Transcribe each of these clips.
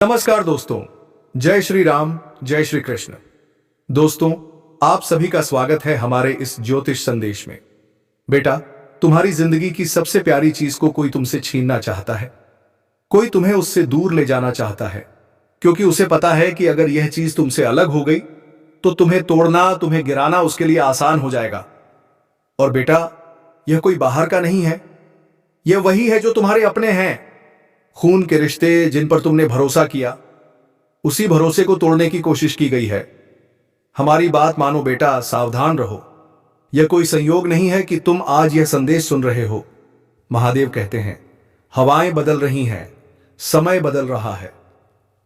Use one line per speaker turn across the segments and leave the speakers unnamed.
नमस्कार दोस्तों, जय श्री राम, जय श्री कृष्ण। दोस्तों, आप सभी का स्वागत है हमारे इस ज्योतिष संदेश में। बेटा, तुम्हारी जिंदगी की सबसे प्यारी चीज को कोई तुमसे छीनना चाहता है। कोई तुम्हें उससे दूर ले जाना चाहता है, क्योंकि उसे पता है कि अगर यह चीज तुमसे अलग हो गई तो तुम्हें तोड़ना, तुम्हें गिराना उसके लिए आसान हो जाएगा। और बेटा, यह कोई बाहर का नहीं है, यह वही है जो तुम्हारे अपने हैं। खून के रिश्ते जिन पर तुमने भरोसा किया, उसी भरोसे को तोड़ने की कोशिश की गई है। हमारी बात मानो बेटा, सावधान रहो। यह कोई संयोग नहीं है कि तुम आज यह संदेश सुन रहे हो। महादेव कहते हैं, हवाएं बदल रही हैं, समय बदल रहा है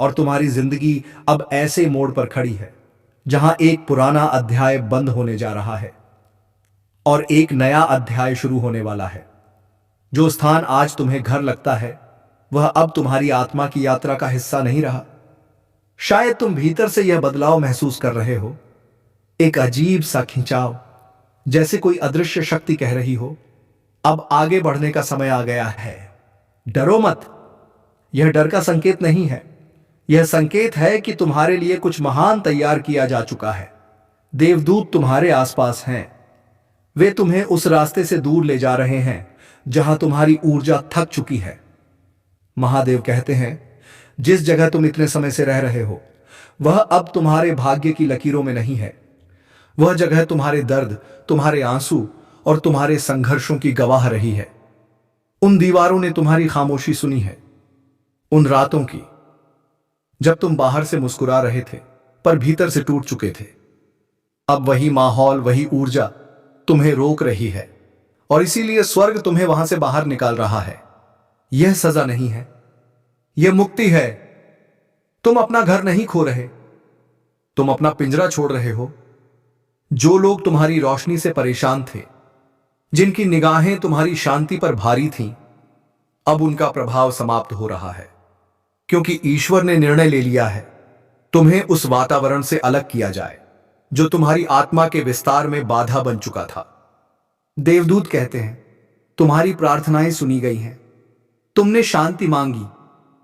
और तुम्हारी जिंदगी अब ऐसे मोड़ पर खड़ी है जहां एक पुराना अध्याय बंद होने जा रहा है और एक नया अध्याय शुरू होने वाला है। जो स्थान आज तुम्हें घर लगता है, वह अब तुम्हारी आत्मा की यात्रा का हिस्सा नहीं रहा। शायद तुम भीतर से यह बदलाव महसूस कर रहे हो, एक अजीब सा खिंचाव, जैसे कोई अदृश्य शक्ति कह रही हो, अब आगे बढ़ने का समय आ गया है। डरो मत, यह डर का संकेत नहीं है। यह संकेत है कि तुम्हारे लिए कुछ महान तैयार किया जा चुका है। देवदूत तुम्हारे आसपास हैं। वे तुम्हें उस रास्ते से दूर ले जा रहे हैं जहां तुम्हारी ऊर्जा थक चुकी है। महादेव कहते हैं, जिस जगह तुम इतने समय से रह रहे हो, वह अब तुम्हारे भाग्य की लकीरों में नहीं है। वह जगह तुम्हारे दर्द, तुम्हारे आंसू और तुम्हारे संघर्षों की गवाह रही है। उन दीवारों ने तुम्हारी खामोशी सुनी है, उन रातों की जब तुम बाहर से मुस्कुरा रहे थे पर भीतर से टूट चुके थे। अब वही माहौल, वही ऊर्जा तुम्हें रोक रही है और इसीलिए स्वर्ग तुम्हें वहां से बाहर निकाल रहा है। यह सजा नहीं है, यह मुक्ति है। तुम अपना घर नहीं खो रहे, तुम अपना पिंजरा छोड़ रहे हो। जो लोग तुम्हारी रोशनी से परेशान थे, जिनकी निगाहें तुम्हारी शांति पर भारी थीं, अब उनका प्रभाव समाप्त हो रहा है, क्योंकि ईश्वर ने निर्णय ले लिया है तुम्हें उस वातावरण से अलग किया जाए जो तुम्हारी आत्मा के विस्तार में बाधा बन चुका था। देवदूत कहते हैं, तुम्हारी प्रार्थनाएं सुनी गई हैं। तुमने शांति मांगी,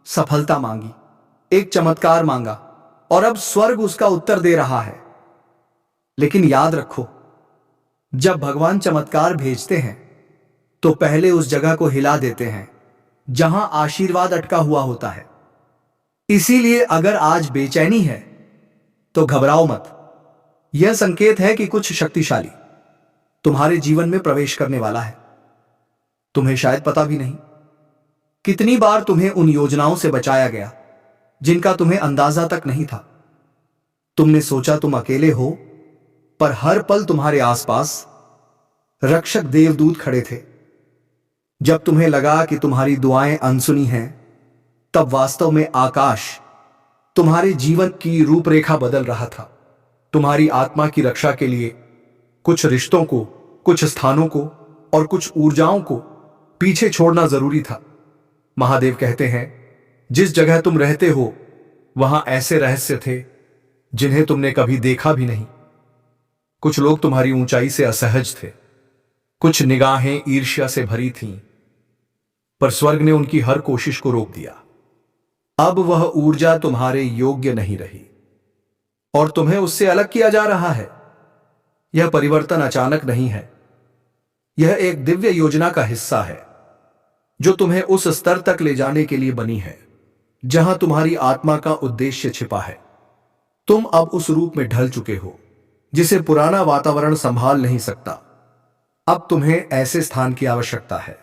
सफलता मांगी, एक चमत्कार मांगा और अब स्वर्ग उसका उत्तर दे रहा है। लेकिन याद रखो, जब भगवान चमत्कार भेजते हैं तो पहले उस जगह को हिला देते हैं जहां आशीर्वाद अटका हुआ होता है। इसीलिए अगर आज बेचैनी है तो घबराओ मत। यह संकेत है कि कुछ शक्तिशाली तुम्हारे जीवन में प्रवेश करने वाला है। तुम्हें शायद पता भी नहीं कितनी बार तुम्हें उन योजनाओं से बचाया गया जिनका तुम्हें अंदाजा तक नहीं था। तुमने सोचा तुम अकेले हो, पर हर पल तुम्हारे आसपास रक्षक देवदूत खड़े थे। जब तुम्हें लगा कि तुम्हारी दुआएं अनसुनी हैं, तब वास्तव में आकाश तुम्हारे जीवन की रूपरेखा बदल रहा था। तुम्हारी आत्मा की रक्षा के लिए कुछ रिश्तों को, कुछ स्थानों को और कुछ ऊर्जाओं को पीछे छोड़ना जरूरी था। महादेव कहते हैं, जिस जगह तुम रहते हो वहां ऐसे रहस्य थे जिन्हें तुमने कभी देखा भी नहीं। कुछ लोग तुम्हारी ऊंचाई से असहज थे, कुछ निगाहें ईर्ष्या से भरी थीं, पर स्वर्ग ने उनकी हर कोशिश को रोक दिया। अब वह ऊर्जा तुम्हारे योग्य नहीं रही और तुम्हें उससे अलग किया जा रहा है। यह परिवर्तन अचानक नहीं है, यह एक दिव्य योजना का हिस्सा है जो तुम्हें उस स्तर तक ले जाने के लिए बनी है जहां तुम्हारी आत्मा का उद्देश्य छिपा है। तुम अब उस रूप में ढल चुके हो जिसे पुराना वातावरण संभाल नहीं सकता। अब तुम्हें ऐसे स्थान की आवश्यकता है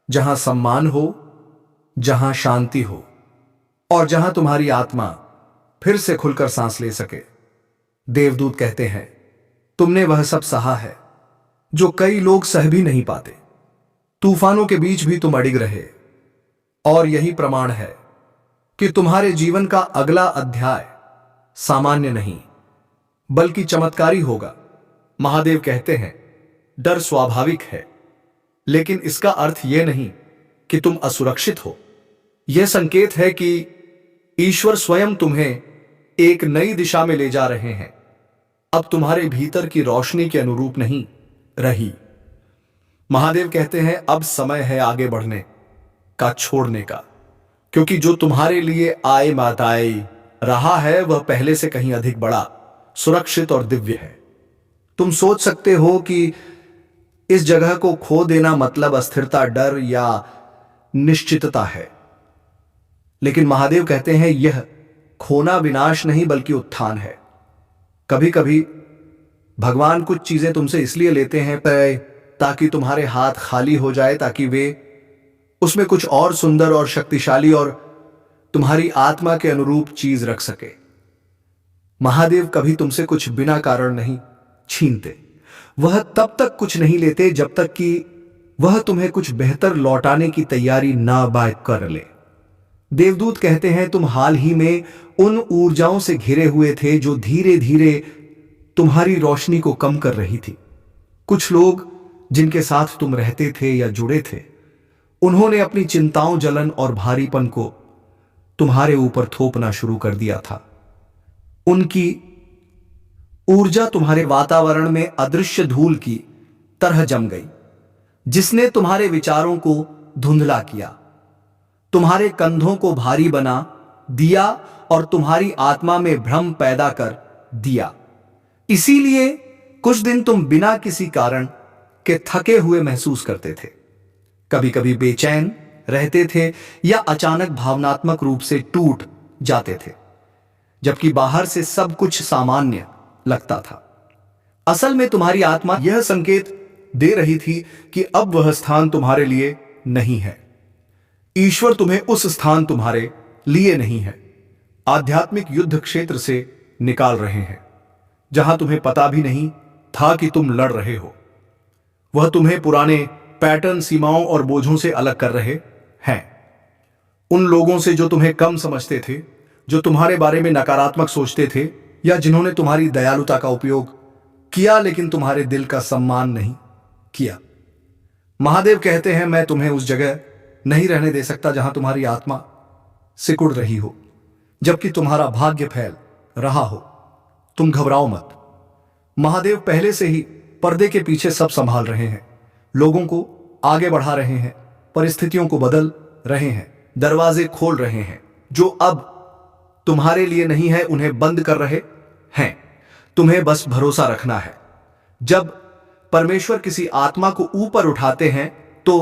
जहां सम्मान हो, जहां शांति हो और जहां तुम्हारी आत्मा फिर से खुलकर सांस ले सके। देवदूत कहते हैं, तुमने वह सब सहा है जो कई लोग सह भी नहीं पाते। तूफानों के बीच भी तुम अडिग रहे और यही प्रमाण है कि तुम्हारे जीवन का अगला अध्याय सामान्य नहीं बल्कि चमत्कारी होगा। महादेव कहते हैं, डर स्वाभाविक है, लेकिन इसका अर्थ यह नहीं कि तुम असुरक्षित हो। यह संकेत है कि ईश्वर स्वयं तुम्हें एक नई दिशा में ले जा रहे हैं। अब तुम्हारे भीतर की रोशनी के अनुरूप नहीं रही। महादेव कहते हैं, अब समय है आगे बढ़ने का, छोड़ने का। क्योंकि जो तुम्हारे लिए आए माताई रहा है वह पहले से कहीं अधिक बड़ा, सुरक्षित और दिव्य है। तुम सोच सकते हो कि इस जगह को खो देना मतलब अस्थिरता, डर या निश्चितता है, लेकिन महादेव कहते हैं यह खोना विनाश नहीं बल्कि उत्थान है। कभी कभी भगवान कुछ चीजें तुमसे इसलिए लेते हैं ताकि तुम्हारे हाथ खाली हो जाए, ताकि वे उसमें कुछ और सुंदर और शक्तिशाली और तुम्हारी आत्मा के अनुरूप चीज रख सके। महादेव कभी तुमसे कुछ बिना कारण नहीं छीनते। वह तब तक कुछ नहीं लेते जब तक कि वह तुम्हें कुछ बेहतर लौटाने की तैयारी ना कर ले। देवदूत कहते हैं तुम हाल ही में उन ऊर्जाओं से घिरे हुए थे जो धीरे धीरे तुम्हारी रोशनी को कम कर रही थी। कुछ लोग जिनके साथ तुम रहते थे या जुड़े थे, उन्होंने अपनी चिंताओं, जलन और भारीपन को तुम्हारे ऊपर थोपना शुरू कर दिया था। उनकी ऊर्जा तुम्हारे वातावरण में अदृश्य धूल की तरह जम गई, जिसने तुम्हारे विचारों को धुंधला किया, तुम्हारे कंधों को भारी बना दिया और तुम्हारी आत्मा में भ्रम पैदा कर दिया। इसीलिए कुछ दिन तुम बिना किसी कारण के थके हुए महसूस करते थे, कभी कभी बेचैन रहते थे या अचानक भावनात्मक रूप से टूट जाते थे, जबकि बाहर से सब कुछ सामान्य लगता था। असल में तुम्हारी आत्मा यह संकेत दे रही थी कि अब वह स्थान तुम्हारे लिए नहीं है। ईश्वर तुम्हें उस स्थान तुम्हारे लिए नहीं है, आध्यात्मिक युद्ध क्षेत्र से निकाल रहे हैं, जहां तुम्हें पता भी नहीं था कि तुम लड़ रहे हो। वह तुम्हें पुराने पैटर्न, सीमाओं और बोझों से अलग कर रहे हैं। उन लोगों से जो तुम्हें कम समझते थे, जो तुम्हारे बारे में नकारात्मक सोचते थे, या जिन्होंने तुम्हारी दयालुता का उपयोग किया लेकिन तुम्हारे दिल का सम्मान नहीं किया। महादेव कहते हैं मैं तुम्हें उस जगह नहीं रहने दे सकता जहां तुम्हारी आत्मा सिकुड़ रही हो, जबकि तुम्हारा भाग्य फैल रहा हो। तुम घबराओ मत। महादेव पहले से ही पर्दे के पीछे सब संभाल रहे हैं, लोगों को आगे बढ़ा रहे हैं, परिस्थितियों को बदल रहे हैं, दरवाजे खोल रहे हैं। जो अब तुम्हारे लिए नहीं है उन्हें बंद कर रहे हैं। तुम्हें बस भरोसा रखना है। जब परमेश्वर किसी आत्मा को ऊपर उठाते हैं तो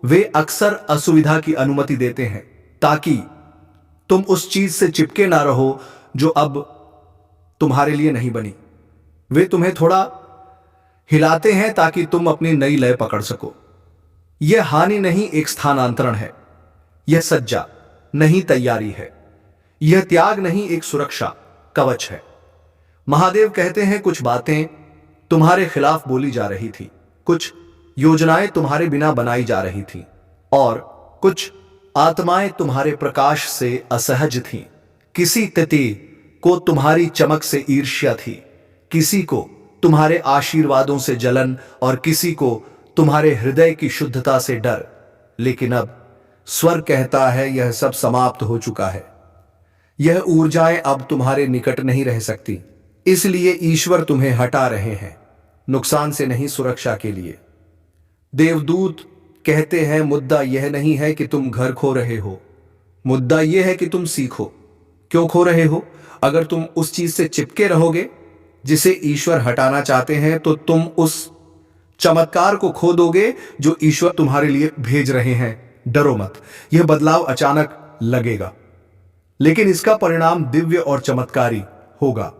वे अक्सर असुविधा की अनुमति देते हैं, ताकि तुम उस चीज से चिपके ना रहो जो अब तुम्हारे लिए नहीं बनी। वे तुम्हें थोड़ा हिलाते हैं ताकि तुम अपनी नई लय पकड़ सको। यह हानि नहीं, एक स्थानांतरण है। यह सज्जा नहीं, तैयारी है। यह त्याग नहीं, एक सुरक्षा कवच है। महादेव कहते हैं कुछ बातें तुम्हारे खिलाफ बोली जा रही थी, कुछ योजनाएं तुम्हारे बिना बनाई जा रही थी, और कुछ आत्माएं तुम्हारे प्रकाश से असहज थीं। किसी तिथि को तुम्हारी चमक से ईर्ष्या थी, किसी को तुम्हारे आशीर्वादों से जलन और किसी को तुम्हारे हृदय की शुद्धता से डर। लेकिन अब स्वर कहता है यह सब समाप्त हो चुका है। यह ऊर्जाएं अब तुम्हारे निकट नहीं रह सकती, इसलिए ईश्वर तुम्हें हटा रहे हैं, नुकसान से नहीं, सुरक्षा के लिए। देवदूत कहते हैं मुद्दा यह नहीं है कि तुम घर खो रहे हो, मुद्दा यह है कि तुम सीखो क्यों खो रहे हो। अगर तुम उस चीज से चिपके रहोगे जिसे ईश्वर हटाना चाहते हैं, तो तुम उस चमत्कार को खो दोगे जो ईश्वर तुम्हारे लिए भेज रहे हैं। डरो मत, यह बदलाव अचानक लगेगा, लेकिन इसका परिणाम दिव्य और चमत्कारी होगा।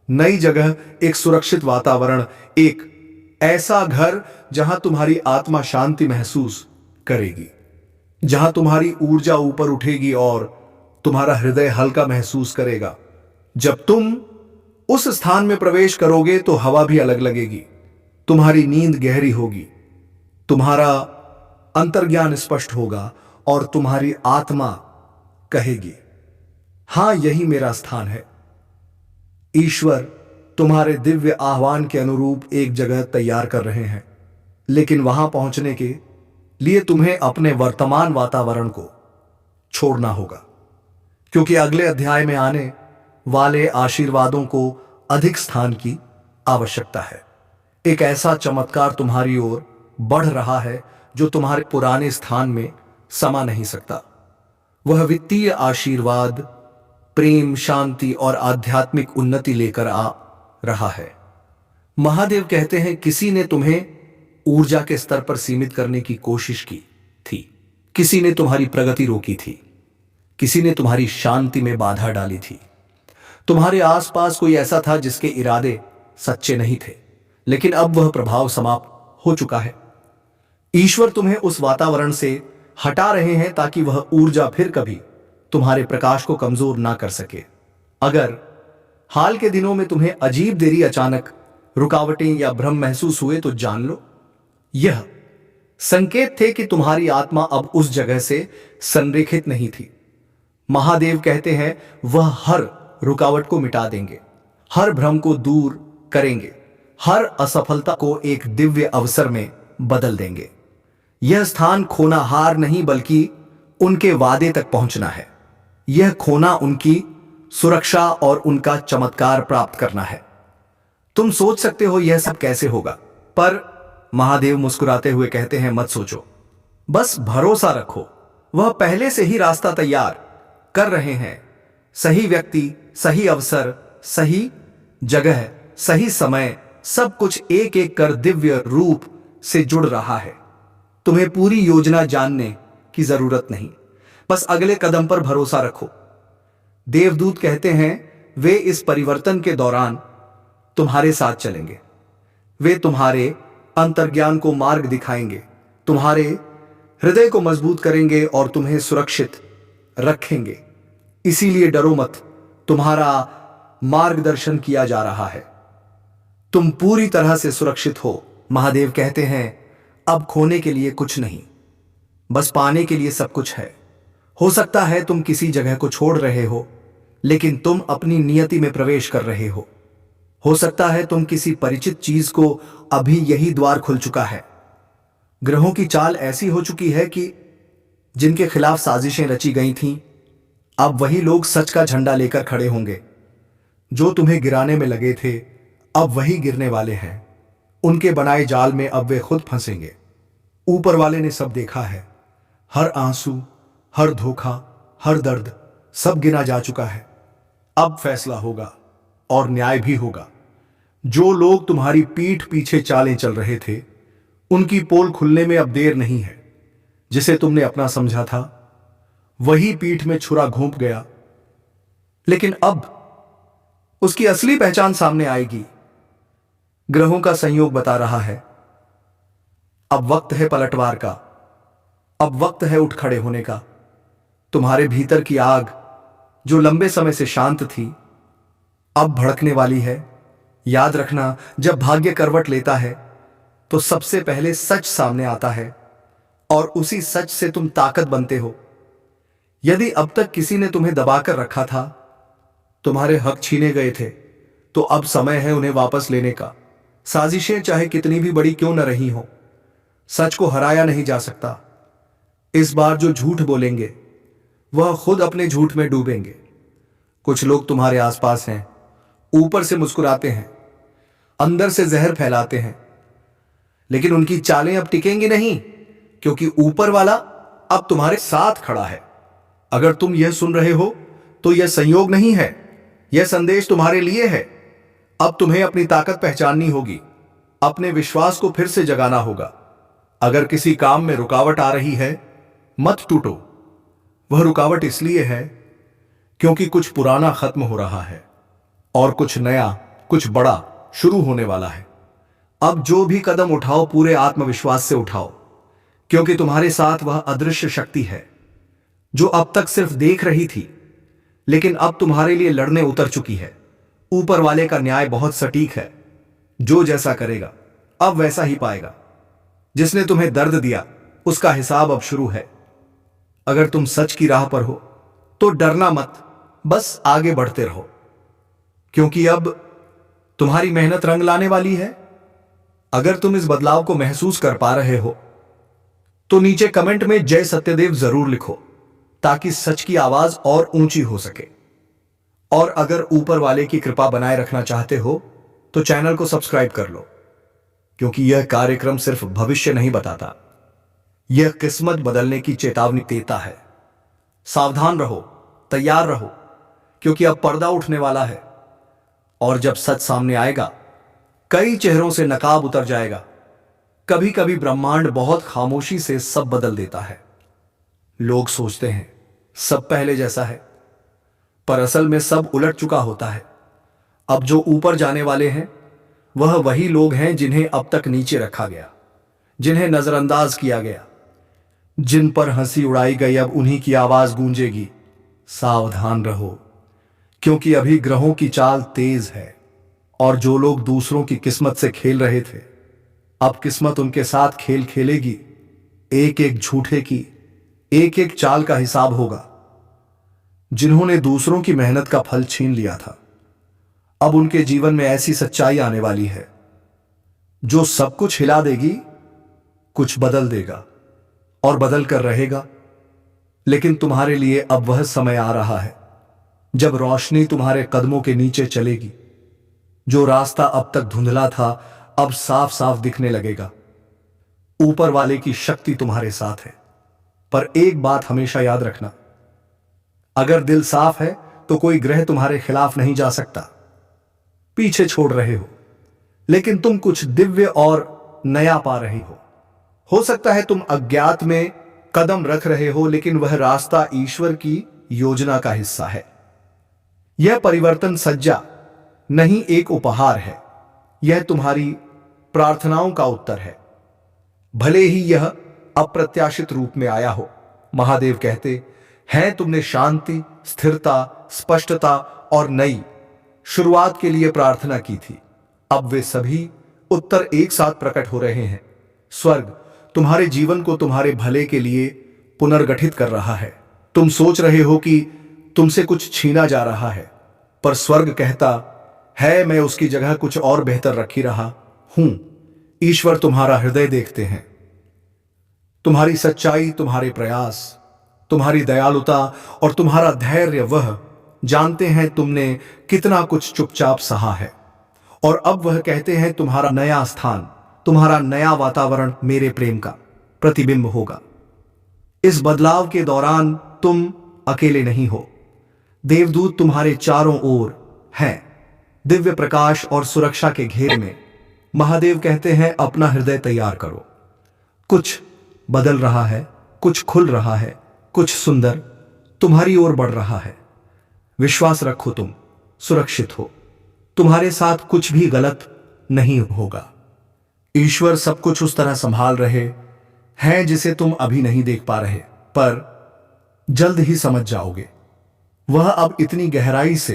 नई जगह, एक सुरक्षित वातावरण, एक ऐसा घर जहां तुम्हारी आत्मा शांति महसूस करेगी, जहां तुम्हारी ऊर्जा ऊपर उठेगी और तुम्हारा हृदय हल्का महसूस करेगा। जब तुम उस स्थान में प्रवेश करोगे तो हवा भी अलग लगेगी, तुम्हारी नींद गहरी होगी, तुम्हारा अंतर्ज्ञान स्पष्ट होगा और तुम्हारी आत्मा कहेगी हां, यही मेरा स्थान है। ईश्वर तुम्हारे दिव्य आह्वान के अनुरूप एक जगह तैयार कर रहे हैं, लेकिन वहां पहुंचने के लिए तुम्हें अपने वर्तमान वातावरण को छोड़ना होगा, क्योंकि अगले अध्याय में आने वाले आशीर्वादों को अधिक स्थान की आवश्यकता है। एक ऐसा चमत्कार तुम्हारी ओर बढ़ रहा है जो तुम्हारे पुराने स्थान में समा नहीं सकता। वह वित्तीय आशीर्वाद, प्रेम, शांति और आध्यात्मिक उन्नति लेकर आ रहा है। महादेव कहते हैं, किसी ने तुम्हें ऊर्जा के स्तर पर सीमित करने की कोशिश की थी, किसी ने तुम्हारी प्रगति रोकी थी, किसी ने तुम्हारी शांति में बाधा डाली थी। तुम्हारे आसपास कोई ऐसा था जिसके इरादे सच्चे नहीं थे, लेकिन अब वह प्रभाव समाप्त हो चुका है। ईश्वर तुम्हें उस वातावरण से हटा रहे हैं ताकि वह ऊर्जा फिर कभी तुम्हारे प्रकाश को कमजोर ना कर सके। अगर हाल के दिनों में तुम्हें अजीब देरी, अचानक रुकावटें या भ्रम महसूस हुए तो जान लो, यह संकेत थे कि तुम्हारी आत्मा अब उस जगह से संरेखित नहीं थी। महादेव कहते हैं, वह हर रुकावट को मिटा देंगे, हर भ्रम को दूर करेंगे, हर असफलता को एक दिव्य अवसर में बदल देंगे। यह स्थान खोना हार नहीं, बल्कि उनके वादे तक पहुंचना है। यह खोना उनकी सुरक्षा और उनका चमत्कार प्राप्त करना है। तुम सोच सकते हो यह सब कैसे होगा, पर महादेव मुस्कुराते हुए कहते हैं, मत सोचो, बस भरोसा रखो। वह पहले से ही रास्ता तैयार कर रहे हैं। सही व्यक्ति, सही अवसर, सही जगह, सही समय, सब कुछ एक एक कर दिव्य रूप से जुड़ रहा है। तुम्हें पूरी योजना जानने की जरूरत नहीं, बस अगले कदम पर भरोसा रखो। देवदूत कहते हैं, वे इस परिवर्तन के दौरान तुम्हारे साथ चलेंगे। वे तुम्हारे अंतर्ज्ञान को मार्ग दिखाएंगे, तुम्हारे हृदय को मजबूत करेंगे और तुम्हें सुरक्षित रखेंगे। इसीलिए डरो मत, तुम्हारा मार्गदर्शन किया जा रहा है। तुम पूरी तरह से सुरक्षित हो। महादेव कहते हैं, अब खोने के लिए कुछ नहीं, बस पाने के लिए सब कुछ है। हो सकता है तुम किसी जगह को छोड़ रहे हो, लेकिन तुम अपनी नियति में प्रवेश कर रहे हो। हो सकता है तुम किसी परिचित चीज को, अभी यही द्वार खुल चुका है। ग्रहों की चाल ऐसी हो चुकी है कि जिनके खिलाफ साजिशें रची गई थीं, अब वही लोग सच का झंडा लेकर खड़े होंगे। जो तुम्हें गिराने में लगे थे, अब वही गिरने वाले हैं। उनके बनाए जाल में अब वे खुद फंसेंगे। ऊपर वाले ने सब देखा है। हर आंसू, हर धोखा, हर दर्द, सब गिना जा चुका है। अब फैसला होगा और न्याय भी होगा। जो लोग तुम्हारी पीठ पीछे चालें चल रहे थे, उनकी पोल खुलने में अब देर नहीं है। जिसे तुमने अपना समझा था, वही पीठ में छुरा घोंप गया, लेकिन अब उसकी असली पहचान सामने आएगी। ग्रहों का संयोग बता रहा है, अब वक्त है पलटवार का, अब वक्त है उठ खड़े होने का। तुम्हारे भीतर की आग, जो लंबे समय से शांत थी, अब भड़कने वाली है। याद रखना, जब भाग्य करवट लेता है तो सबसे पहले सच सामने आता है और उसी सच से तुम ताकत बनते हो। यदि अब तक किसी ने तुम्हें दबाकर रखा था, तुम्हारे हक छीने गए थे, तो अब समय है उन्हें वापस लेने का। साजिशें चाहे कितनी भी बड़ी क्यों न रही हो, सच को हराया नहीं जा सकता। इस बार जो झूठ बोलेंगे, वह खुद अपने झूठ में डूबेंगे। कुछ लोग तुम्हारे आसपास हैं, ऊपर से मुस्कुराते हैं, अंदर से जहर फैलाते हैं, लेकिन उनकी चालें अब टिकेंगी नहीं, क्योंकि ऊपर वाला अब तुम्हारे साथ खड़ा है। अगर तुम यह सुन रहे हो तो यह संयोग नहीं है, यह संदेश तुम्हारे लिए है। अब तुम्हें अपनी ताकत पहचाननी होगी, अपने विश्वास को फिर से जगाना होगा। अगर किसी काम में रुकावट आ रही है, मत टूटो। वह रुकावट इसलिए है क्योंकि कुछ पुराना खत्म हो रहा है और कुछ नया, कुछ बड़ा शुरू होने वाला है। अब जो भी कदम उठाओ, पूरे आत्मविश्वास से उठाओ, क्योंकि तुम्हारे साथ वह अदृश्य शक्ति है जो अब तक सिर्फ देख रही थी, लेकिन अब तुम्हारे लिए लड़ने उतर चुकी है। ऊपर वाले का न्याय बहुत सटीक है। जो जैसा करेगा, अब वैसा ही पाएगा। जिसने तुम्हें दर्द दिया, उसका हिसाब अब शुरू है। अगर तुम सच की राह पर हो तो डरना मत, बस आगे बढ़ते रहो, क्योंकि अब तुम्हारी मेहनत रंग लाने वाली है। अगर तुम इस बदलाव को महसूस कर पा रहे हो तो नीचे कमेंट में जय सत्यदेव जरूर लिखो, ताकि सच की आवाज और ऊंची हो सके। और अगर ऊपर वाले की कृपा बनाए रखना चाहते हो तो चैनल को सब्सक्राइब कर लो, क्योंकि यह कार्यक्रम सिर्फ भविष्य नहीं बताता, यह किस्मत बदलने की चेतावनी देता है। सावधान रहो, तैयार रहो, क्योंकि अब पर्दा उठने वाला है। और जब सच सामने आएगा, कई चेहरों से नकाब उतर जाएगा। कभी कभी ब्रह्मांड बहुत खामोशी से सब बदल देता है। लोग सोचते हैं सब पहले जैसा है, पर असल में सब उलट चुका होता है। अब जो ऊपर जाने वाले हैं वह वही लोग हैं जिन्हें अब तक नीचे रखा गया, जिन्हें नजरअंदाज किया गया, जिन पर हंसी उड़ाई गई, अब उन्हीं की आवाज गूंजेगी। सावधान रहो, क्योंकि अभी ग्रहों की चाल तेज है, और जो लोग दूसरों की किस्मत से खेल रहे थे, अब किस्मत उनके साथ खेल खेलेगी। एक एक झूठे की, एक एक चाल का हिसाब होगा। जिन्होंने दूसरों की मेहनत का फल छीन लिया था, अब उनके जीवन में ऐसी सच्चाई आने वाली है जो सब कुछ हिला देगी। कुछ बदल देगा और बदल कर रहेगा। लेकिन तुम्हारे लिए अब वह समय आ रहा है जब रोशनी तुम्हारे कदमों के नीचे चलेगी। जो रास्ता अब तक धुंधला था, अब साफ साफ दिखने लगेगा। ऊपर वाले की शक्ति तुम्हारे साथ है। पर एक बात हमेशा याद रखना, अगर दिल साफ है तो कोई ग्रह तुम्हारे खिलाफ नहीं जा सकता। पीछे छोड़ रहे हो, लेकिन तुम कुछ दिव्य और नया पा रहे हो। हो सकता है तुम अज्ञात में कदम रख रहे हो, लेकिन वह रास्ता ईश्वर की योजना का हिस्सा है। यह परिवर्तन सज्जा नहीं, एक उपहार है। यह तुम्हारी प्रार्थनाओं का उत्तर है, भले ही यह अप्रत्याशित रूप में आया हो। महादेव कहते हैं, तुमने शांति, स्थिरता, स्पष्टता और नई शुरुआत के लिए प्रार्थना की थी। अब वे सभी उत्तर एक साथ प्रकट हो रहे हैं। स्वर्ग तुम्हारे जीवन को तुम्हारे भले के लिए पुनर्गठित कर रहा है। तुम सोच रहे हो कि तुमसे कुछ छीना जा रहा है, पर स्वर्ग कहता है, मैं उसकी जगह कुछ और बेहतर रखी रहा हूं। ईश्वर तुम्हारा हृदय देखते हैं, तुम्हारी सच्चाई, तुम्हारे प्रयास, तुम्हारी दयालुता और तुम्हारा धैर्य। वह जानते हैं तुमने कितना कुछ चुपचाप सहा है, और अब वह कहते हैं, तुम्हारा नया स्थान, तुम्हारा नया वातावरण मेरे प्रेम का प्रतिबिंब होगा। इस बदलाव के दौरान तुम अकेले नहीं हो। देवदूत तुम्हारे चारों ओर हैं, दिव्य प्रकाश और सुरक्षा के घेरे में। महादेव कहते हैं, अपना हृदय तैयार करो। कुछ बदल रहा है, कुछ खुल रहा है, कुछ सुंदर तुम्हारी ओर बढ़ रहा है। विश्वास रखो, तुम सुरक्षित हो। तुम्हारे साथ कुछ भी गलत नहीं होगा। ईश्वर सब कुछ उस तरह संभाल रहे हैं जिसे तुम अभी नहीं देख पा रहे, पर जल्द ही समझ जाओगे। वह अब इतनी गहराई से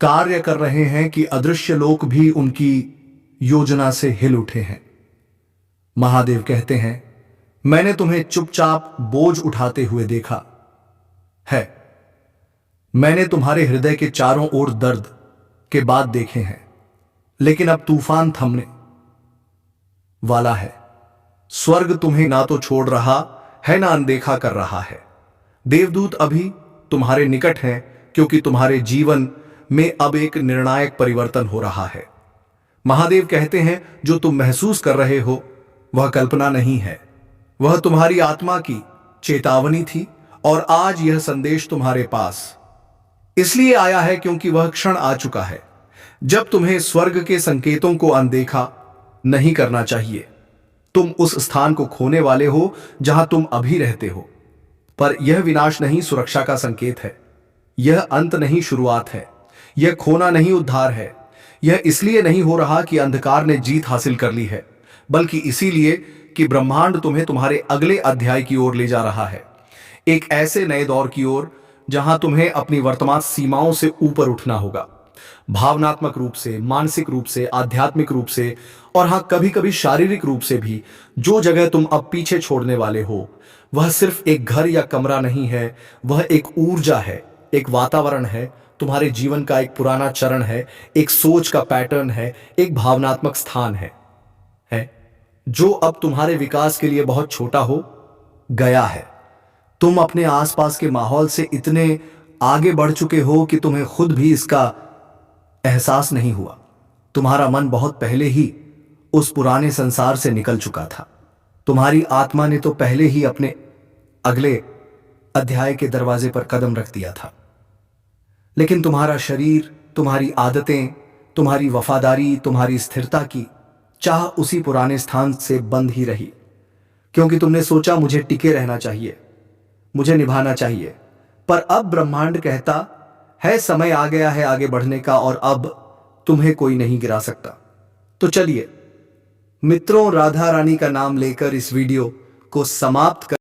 कार्य कर रहे हैं कि अदृश्य लोक भी उनकी योजना से हिल उठे हैं। महादेव कहते हैं, मैंने तुम्हें चुपचाप बोझ उठाते हुए देखा है। मैंने तुम्हारे हृदय के चारों ओर दर्द के बाद देखे हैं, लेकिन अब तूफान थमने वाला है। स्वर्ग तुम्हें ना तो छोड़ रहा है, ना अनदेखा कर रहा है। देवदूत अभी तुम्हारे निकट हैं, क्योंकि तुम्हारे जीवन में अब एक निर्णायक परिवर्तन हो रहा है। महादेव कहते हैं, जो तुम महसूस कर रहे हो वह कल्पना नहीं है, वह तुम्हारी आत्मा की चेतावनी थी। और आज यह संदेश तुम्हारे पास इसलिए आया है क्योंकि वह क्षण आ चुका है जब तुम्हें स्वर्ग के संकेतों को अनदेखा नहीं करना चाहिए। तुम उस स्थान को खोने वाले हो जहां तुम अभी रहते हो, पर यह विनाश नहीं, सुरक्षा का संकेत है। यह अंत नहीं, शुरुआत है। यह खोना नहीं, उद्धार है। यह इसलिए नहीं हो रहा कि अंधकार ने जीत हासिल कर ली है, बल्कि इसीलिए कि ब्रह्मांड तुम्हें तुम्हारे अगले अध्याय की ओर ले जा रहा है, एक ऐसे नए दौर की ओर जहां तुम्हें अपनी वर्तमान सीमाओं से ऊपर उठना होगा। भावनात्मक रूप से, मानसिक रूप से, आध्यात्मिक रूप से, और हां, कभी कभी शारीरिक रूप से भी। जो जगह तुम अब पीछे छोड़ने वाले हो वह सिर्फ एक घर या कमरा नहीं है, वह एक ऊर्जा है, एक वातावरण है, तुम्हारे जीवन का एक पुराना चरण है, एक सोच का पैटर्न है, एक भावनात्मक स्थान है जो अब तुम्हारे विकास के लिए बहुत छोटा हो गया है। तुम अपने आसपास के माहौल से इतने आगे बढ़ चुके हो कि तुम्हें खुद भी इसका एहसास नहीं हुआ। तुम्हारा मन बहुत पहले ही उस पुराने संसार से निकल चुका था। तुम्हारी आत्मा ने तो पहले ही अपने अगले अध्याय के दरवाजे पर कदम रख दिया था। लेकिन तुम्हारा शरीर, तुम्हारी आदतें, तुम्हारी वफादारी, तुम्हारी स्थिरता की चाह उसी पुराने स्थान से बंद ही रही, क्योंकि तुमने सोचा मुझे टिके रहना चाहिए, मुझे निभाना चाहिए। पर अब ब्रह्मांड कहता है समय आ गया है आगे बढ़ने का, और अब तुम्हें कोई नहीं गिरा सकता। तो चलिए मित्रों, राधा रानी का नाम लेकर इस वीडियो को समाप्त कर